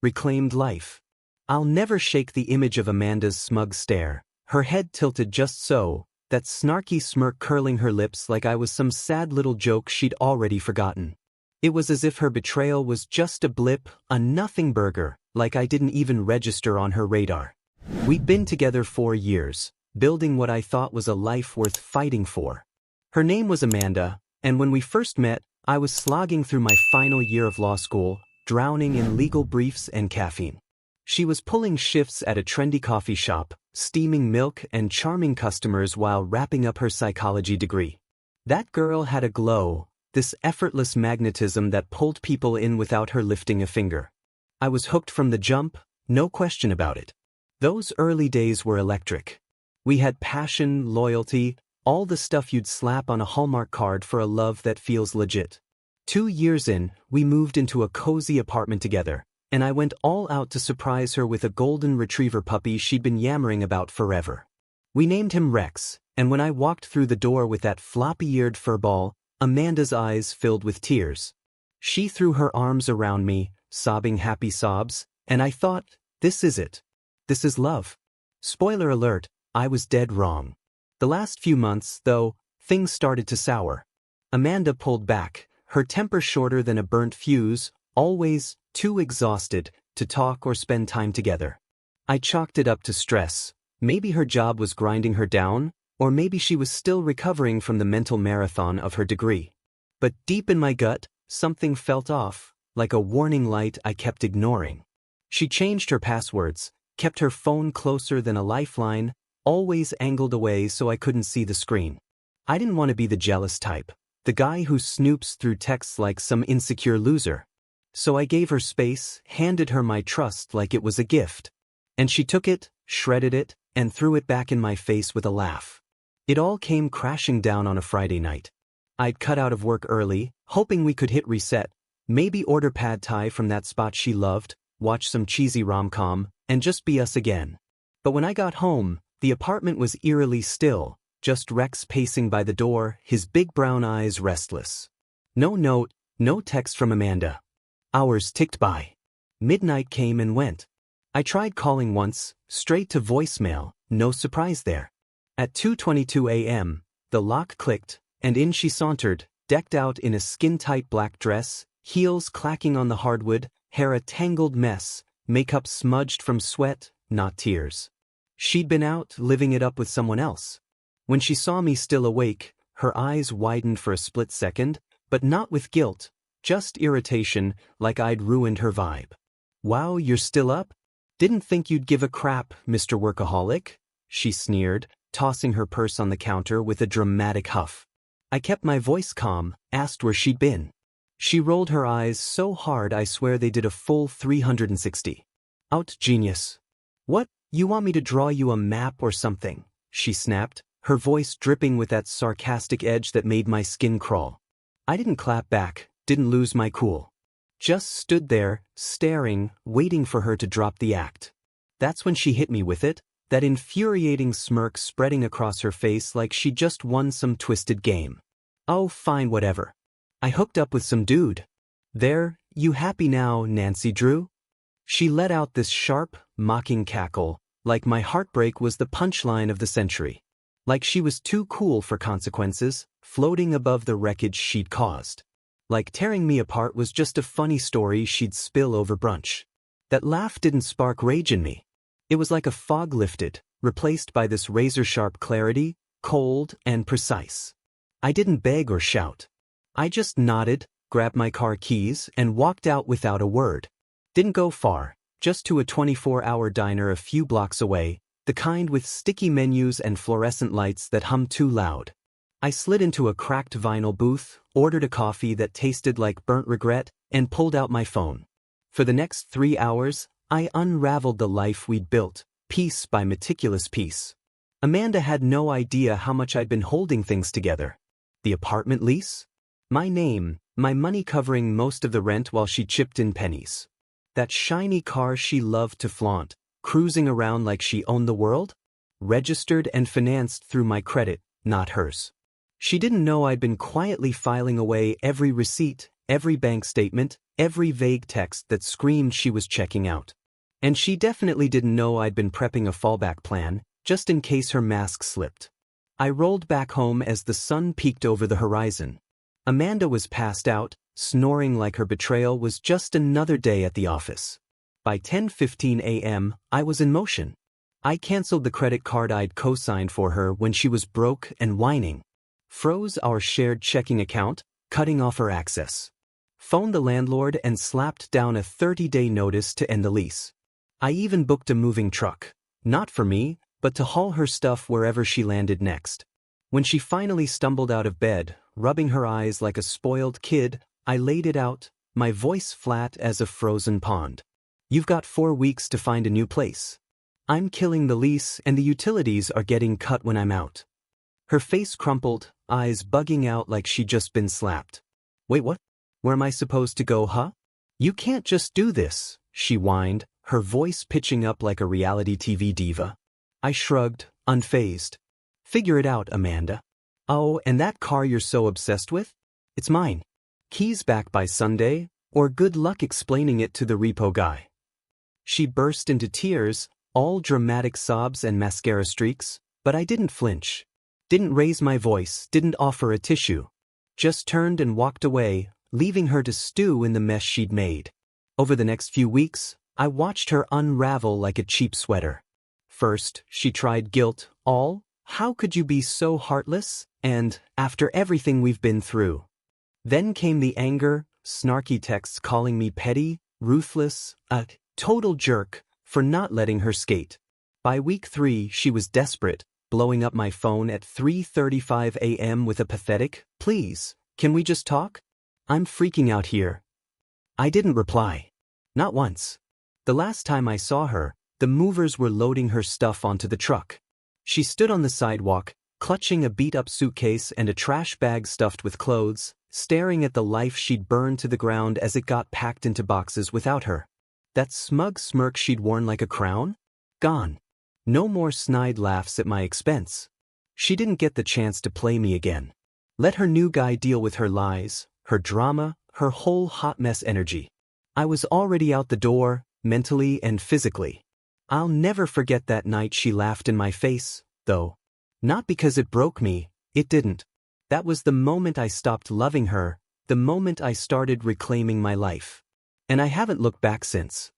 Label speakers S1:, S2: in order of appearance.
S1: reclaimed life. I'll never shake the image of Amanda's smug stare, her head tilted just so, that snarky smirk curling her lips like I was some sad little joke she'd already forgotten. It was as if her betrayal was just a blip, a nothing burger, like I didn't even register on her radar. We'd been together 4 years, building what I thought was a life worth fighting for. Her name was Amanda, and when we first met, I was slogging through my final year of law school, drowning in legal briefs and caffeine. She was pulling shifts at a trendy coffee shop, steaming milk and charming customers while wrapping up her psychology degree. That girl had a glow, this effortless magnetism that pulled people in without her lifting a finger. I was hooked from the jump, no question about it. Those early days were electric. We had passion, loyalty, all the stuff you'd slap on a Hallmark card for a love that feels legit. 2 years in, we moved into a cozy apartment together, and I went all out to surprise her with a golden retriever puppy she'd been yammering about forever. We named him Rex, and when I walked through the door with that floppy-eared furball, Amanda's eyes filled with tears. She threw her arms around me, sobbing happy sobs, and I thought, this is it. This is love. Spoiler alert, I was dead wrong. The last few months, though, things started to sour. Amanda pulled back, her temper shorter than a burnt fuse, always too exhausted to talk or spend time together. I chalked it up to stress. Maybe her job was grinding her down, or maybe she was still recovering from the mental marathon of her degree. But deep in my gut, something felt off, like a warning light I kept ignoring. She changed her passwords, kept her phone closer than a lifeline, always angled away so I couldn't see the screen. I didn't want to be the jealous type, the guy who snoops through texts like some insecure loser. So I gave her space, handed her my trust like it was a gift. And she took it, shredded it, and threw it back in my face with a laugh. It all came crashing down on a Friday night. I'd cut out of work early, hoping we could hit reset, maybe order pad thai from that spot she loved, watch some cheesy rom-com, and just be us again. But when I got home, the apartment was eerily still, just Rex pacing by the door, his big brown eyes restless. No note, no text from Amanda. Hours ticked by. Midnight came and went. I tried calling once, straight to voicemail, no surprise there. At 2:22 a.m., the lock clicked, and in she sauntered, decked out in a skin-tight black dress, heels clacking on the hardwood, hair a tangled mess, makeup smudged from sweat, not tears. She'd been out, living it up with someone else. When she saw me still awake, her eyes widened for a split second, but not with guilt, just irritation, like I'd ruined her vibe. "Wow, you're still up? Didn't think you'd give a crap, Mr. Workaholic," she sneered, tossing her purse on the counter with a dramatic huff. I kept my voice calm, asked where she'd been. She rolled her eyes so hard I swear they did a full 360. "Out, genius. What, you want me to draw you a map or something?" she snapped, her voice dripping with that sarcastic edge that made my skin crawl. I didn't clap back, didn't lose my cool. Just stood there, staring, waiting for her to drop the act. That's when she hit me with it, that infuriating smirk spreading across her face like she just won some twisted game. "Oh, fine, whatever. I hooked up with some dude. There, you happy now, Nancy Drew?" She let out this sharp, mocking cackle, like my heartbreak was the punchline of the century. Like she was too cool for consequences, floating above the wreckage she'd caused. Like tearing me apart was just a funny story she'd spill over brunch. That laugh didn't spark rage in me. It was like a fog lifted, replaced by this razor-sharp clarity, cold and precise. I didn't beg or shout. I just nodded, grabbed my car keys, and walked out without a word. Didn't go far, just to a 24-hour diner a few blocks away, the kind with sticky menus and fluorescent lights that hummed too loud. I slid into a cracked vinyl booth, ordered a coffee that tasted like burnt regret, and pulled out my phone. For the next 3 hours, I unraveled the life we'd built, piece by meticulous piece. Amanda had no idea how much I'd been holding things together. The apartment lease? My name, my money covering most of the rent while she chipped in pennies. That shiny car she loved to flaunt, cruising around like she owned the world? Registered and financed through my credit, not hers. She didn't know I'd been quietly filing away every receipt, every bank statement, every vague text that screamed she was checking out. And she definitely didn't know I'd been prepping a fallback plan, just in case her mask slipped. I rolled back home as the sun peeked over the horizon. Amanda was passed out, snoring like her betrayal was just another day at the office. By 10:15 a.m., I was in motion. I canceled the credit card I'd co-signed for her when she was broke and whining. Froze our shared checking account, cutting off her access. Phoned the landlord and slapped down a 30-day notice to end the lease. I even booked a moving truck, not for me, but to haul her stuff wherever she landed next. When she finally stumbled out of bed, rubbing her eyes like a spoiled kid, I laid it out, my voice flat as a frozen pond. You've got 4 weeks to find a new place. I'm killing the lease and the utilities are getting cut when I'm out. Her face crumpled, eyes bugging out like she'd just been slapped. Wait, what? Where am I supposed to go, huh? You can't just do this, she whined, her voice pitching up like a reality TV diva. I shrugged, unfazed. Figure it out, Amanda. Oh, and that car you're so obsessed with? It's mine. Keys back by Sunday, or good luck explaining it to the repo guy. She burst into tears, all dramatic sobs and mascara streaks, but I didn't flinch. Didn't raise my voice, didn't offer a tissue. Just turned and walked away, leaving her to stew in the mess she'd made. Over the next few weeks, I watched her unravel like a cheap sweater. First, she tried guilt, all, how could you be so heartless, and, after everything we've been through. Then came the anger, snarky texts calling me petty, ruthless, a total jerk, for not letting her skate. By week 3, she was desperate, blowing up my phone at 3:35 a.m. with a pathetic, "Please, can we just talk? I'm freaking out here." I didn't reply. Not once. The last time I saw her, the movers were loading her stuff onto the truck. She stood on the sidewalk, clutching a beat-up suitcase and a trash bag stuffed with clothes, staring at the life she'd burned to the ground as it got packed into boxes without her. That smug smirk she'd worn like a crown? Gone. No more snide laughs at my expense. She didn't get the chance to play me again. Let her new guy deal with her lies, her drama, her whole hot mess energy. I was already out the door, mentally and physically. I'll never forget that night she laughed in my face, though. Not because it broke me, it didn't. That was the moment I stopped loving her, the moment I started reclaiming my life. And I haven't looked back since.